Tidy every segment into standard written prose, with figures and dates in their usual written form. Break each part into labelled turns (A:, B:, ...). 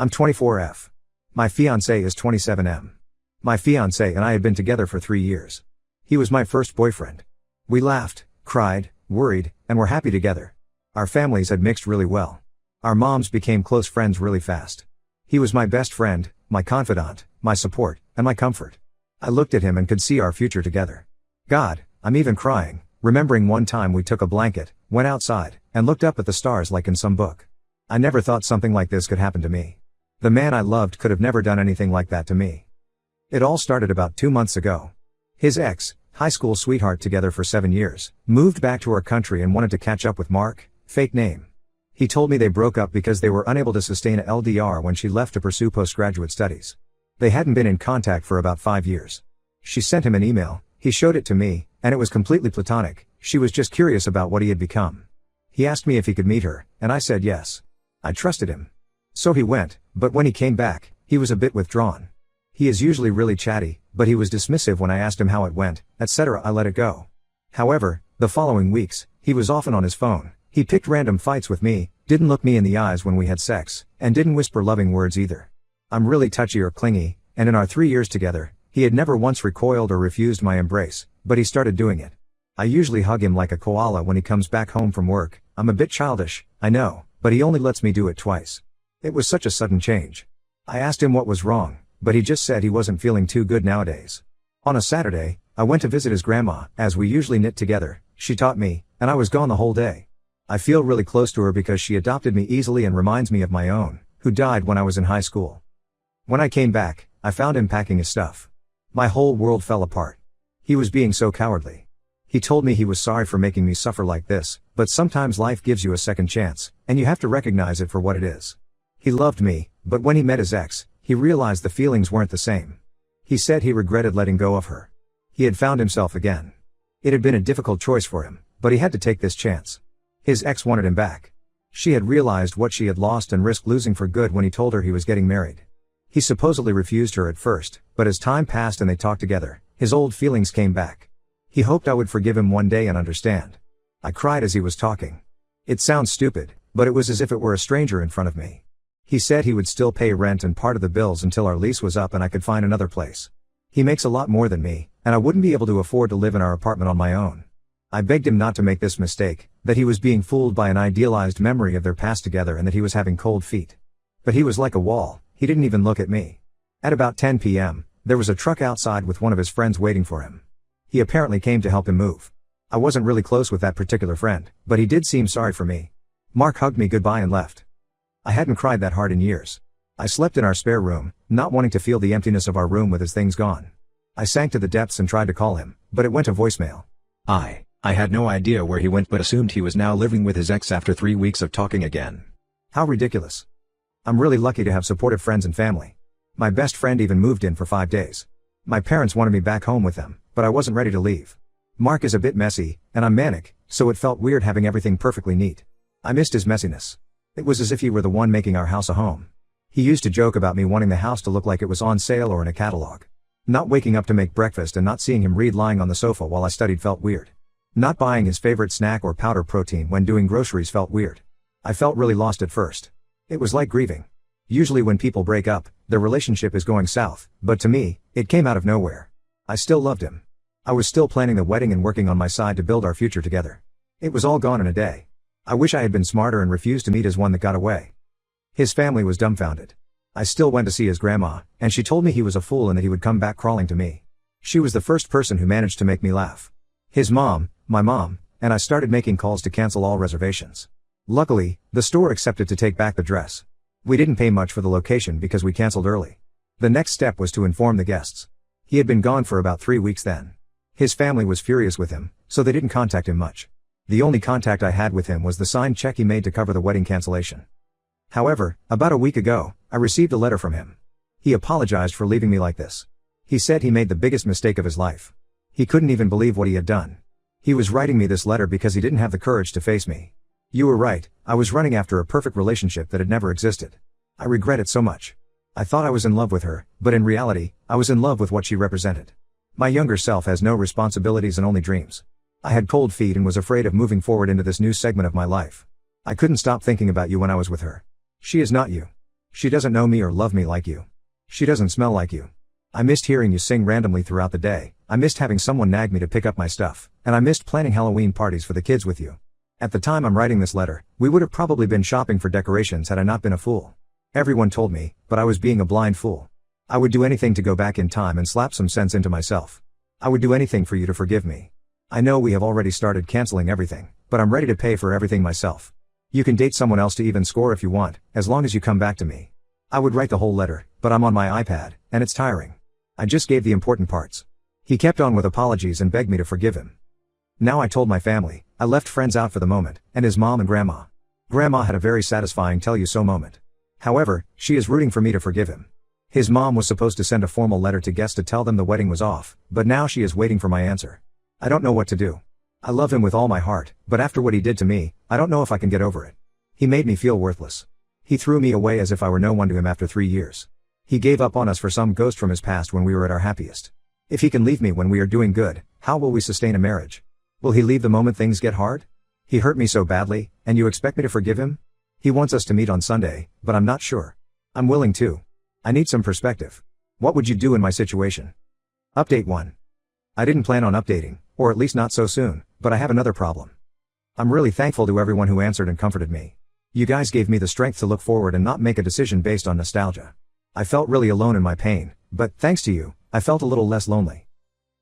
A: I'm 24F. My fiancé is 27M. My fiancé and I had been together for 3 years. He was my first boyfriend. We laughed, cried, worried, and were happy together. Our families had mixed really well. Our moms became close friends really fast. He was my best friend, my confidant, my support, and my comfort. I looked at him and could see our future together. God, I'm even crying, remembering one time we took a blanket, went outside, and looked up at the stars like in some book. I never thought something like this could happen to me. The man I loved could have never done anything like that to me. It all started about 2 months ago. His ex, high school sweetheart together for 7 years, moved back to our country and wanted to catch up with Mark, fake name. He told me they broke up because they were unable to sustain a LDR when she left to pursue postgraduate studies. They hadn't been in contact for about 5 years. She sent him an email, he showed it to me, and it was completely platonic. She was just curious about what he had become. He asked me if he could meet her, and I said yes. I trusted him. So he went, but when he came back, he was a bit withdrawn. He is usually really chatty, but he was dismissive when I asked him how it went, etc. I let it go. However, the following weeks, he was often on his phone. He picked random fights with me, didn't look me in the eyes when we had sex, and didn't whisper loving words either. I'm really touchy or clingy, and in our 3 years together, he had never once recoiled or refused my embrace, but he started doing it. I usually hug him like a koala when he comes back home from work. I'm a bit childish, I know, but he only lets me do it twice. It was such a sudden change. I asked him what was wrong, but he just said he wasn't feeling too good nowadays. On a Saturday, I went to visit his grandma, as we usually knit together. She taught me, and I was gone the whole day. I feel really close to her because she adopted me easily and reminds me of my own, who died when I was in high school. When I came back, I found him packing his stuff. My whole world fell apart. He was being so cowardly. He told me he was sorry for making me suffer like this, but sometimes life gives you a second chance, and you have to recognize it for what it is. He loved me, but when he met his ex, he realized the feelings weren't the same. He said he regretted letting go of her. He had found himself again. It had been a difficult choice for him, but he had to take this chance. His ex wanted him back. She had realized what she had lost and risked losing for good when he told her he was getting married. He supposedly refused her at first, but as time passed and they talked together, his old feelings came back. He hoped I would forgive him one day and understand. I cried as he was talking. It sounds stupid, but it was as if it were a stranger in front of me. He said he would still pay rent and part of the bills until our lease was up and I could find another place. He makes a lot more than me, and I wouldn't be able to afford to live in our apartment on my own. I begged him not to make this mistake, that he was being fooled by an idealized memory of their past together and that he was having cold feet. But he was like a wall, he didn't even look at me. At about 10 p.m., there was a truck outside with one of his friends waiting for him. He apparently came to help him move. I wasn't really close with that particular friend, but he did seem sorry for me. Mark hugged me goodbye and left. I hadn't cried that hard in years. I slept in our spare room, not wanting to feel the emptiness of our room with his things gone. I sank to the depths and tried to call him, but it went to voicemail. I had no idea where he went but assumed he was now living with his ex after 3 weeks of talking again. How ridiculous. I'm really lucky to have supportive friends and family. My best friend even moved in for 5 days. My parents wanted me back home with them, but I wasn't ready to leave. Mark is a bit messy, and I'm manic, so it felt weird having everything perfectly neat. I missed his messiness. It was as if he were the one making our house a home. He used to joke about me wanting the house to look like it was on sale or in a catalog. Not waking up to make breakfast and not seeing him read lying on the sofa while I studied felt weird. Not buying his favorite snack or powder protein when doing groceries felt weird. I felt really lost at first. It was like grieving. Usually when people break up, their relationship is going south, but to me, it came out of nowhere. I still loved him. I was still planning the wedding and working on my side to build our future together. It was all gone in a day. I wish I had been smarter and refused to meet as one that got away. His family was dumbfounded. I still went to see his grandma, and she told me he was a fool and that he would come back crawling to me. She was the first person who managed to make me laugh. His mom, my mom, and I started making calls to cancel all reservations. Luckily, the store accepted to take back the dress. We didn't pay much for the location because we canceled early. The next step was to inform the guests. He had been gone for about 3 weeks then. His family was furious with him, so they didn't contact him much. The only contact I had with him was the signed check he made to cover the wedding cancellation. However, about a week ago, I received a letter from him. He apologized for leaving me like this. He said he made the biggest mistake of his life. He couldn't even believe what he had done. He was writing me this letter because he didn't have the courage to face me. You were right, I was running after a perfect relationship that had never existed. I regret it so much. I thought I was in love with her, but in reality, I was in love with what she represented. My younger self has no responsibilities and only dreams. I had cold feet and was afraid of moving forward into this new segment of my life. I couldn't stop thinking about you when I was with her. She is not you. She doesn't know me or love me like you. She doesn't smell like you. I missed hearing you sing randomly throughout the day, I missed having someone nag me to pick up my stuff, and I missed planning Halloween parties for the kids with you. At the time I'm writing this letter, we would have probably been shopping for decorations had I not been a fool. Everyone told me, but I was being a blind fool. I would do anything to go back in time and slap some sense into myself. I would do anything for you to forgive me. I know we have already started canceling everything, but I'm ready to pay for everything myself. You can date someone else to even score if you want, as long as you come back to me. I would write the whole letter, but I'm on my iPad, and it's tiring. I just gave the important parts. He kept on with apologies and begged me to forgive him. Now I told my family, I left friends out for the moment, and his mom and grandma. Grandma had a very satisfying tell you so moment. However, she is rooting for me to forgive him. His mom was supposed to send a formal letter to guests to tell them the wedding was off, but now she is waiting for my answer. I don't know what to do. I love him with all my heart, but after what he did to me, I don't know if I can get over it. He made me feel worthless. He threw me away as if I were no one to him after 3 years. He gave up on us for some ghost from his past when we were at our happiest. If he can leave me when we are doing good, how will we sustain a marriage? Will he leave the moment things get hard? He hurt me so badly, and you expect me to forgive him? He wants us to meet on Sunday, but I'm not sure. I'm willing to. I need some perspective. What would you do in my situation? Update 1. I didn't plan on updating, or at least not so soon, but I have another problem. I'm really thankful to everyone who answered and comforted me. You guys gave me the strength to look forward and not make a decision based on nostalgia. I felt really alone in my pain, but thanks to you, I felt a little less lonely.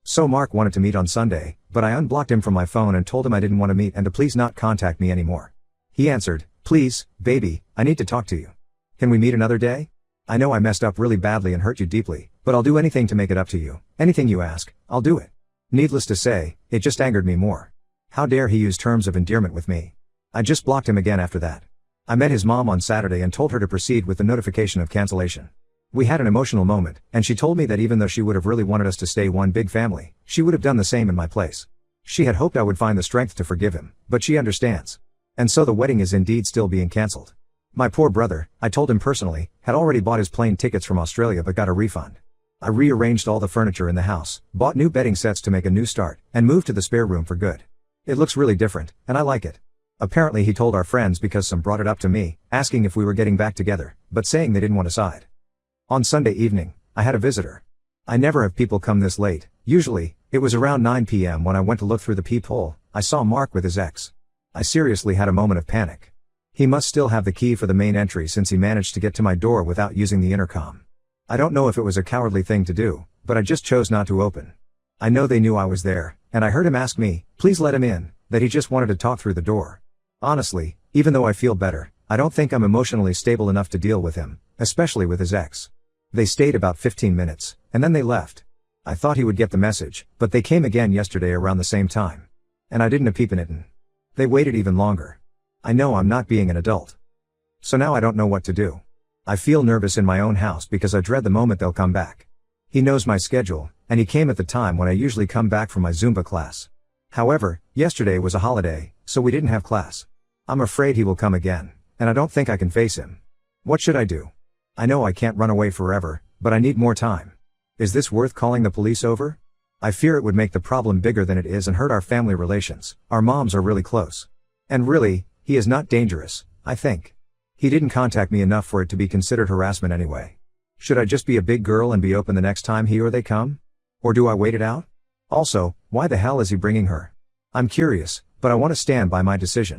A: So Mark wanted to meet on Sunday, but I unblocked him from my phone and told him I didn't want to meet and to please not contact me anymore. He answered, please, baby, I need to talk to you. Can we meet another day? I know I messed up really badly and hurt you deeply, but I'll do anything to make it up to you. Anything you ask, I'll do it. Needless to say, it just angered me more. How dare he use terms of endearment with me? I just blocked him again after that. I met his mom on Saturday and told her to proceed with the notification of cancellation. We had an emotional moment, and she told me that even though she would have really wanted us to stay one big family, she would have done the same in my place. She had hoped I would find the strength to forgive him, but she understands. And so the wedding is indeed still being cancelled. My poor brother, I told him personally, had already bought his plane tickets from Australia but got a refund. I rearranged all the furniture in the house, bought new bedding sets to make a new start, and moved to the spare room for good. It looks really different, and I like it. Apparently he told our friends because some brought it up to me, asking if we were getting back together, but saying they didn't want to side. On Sunday evening, I had a visitor. I never have people come this late. Usually, it was around 9 p.m. when I went to look through the peephole. I saw Mark with his ex. I seriously had a moment of panic. He must still have the key for the main entry since he managed to get to my door without using the intercom. I don't know if it was a cowardly thing to do, but I just chose not to open. I know they knew I was there, and I heard him ask me, please let him in, that he just wanted to talk through the door. Honestly, even though I feel better, I don't think I'm emotionally stable enough to deal with him, especially with his ex. They stayed about 15 minutes, and then they left. I thought he would get the message, but they came again yesterday around the same time. And I didn't a peep in it and they waited even longer. I know I'm not being an adult. So now I don't know what to do. I feel nervous in my own house because I dread the moment they'll come back. He knows my schedule, and he came at the time when I usually come back from my Zumba class. However, yesterday was a holiday, so we didn't have class. I'm afraid he will come again, and I don't think I can face him. What should I do? I know I can't run away forever, but I need more time. Is this worth calling the police over? I fear it would make the problem bigger than it is and hurt our family relations. Our moms are really close. And really, he is not dangerous, I think. He didn't contact me enough for it to be considered harassment anyway. Should I just be a big girl and be open the next time he or they come? Or do I wait it out? Also, why the hell is he bringing her? I'm curious, but I want to stand by my decision.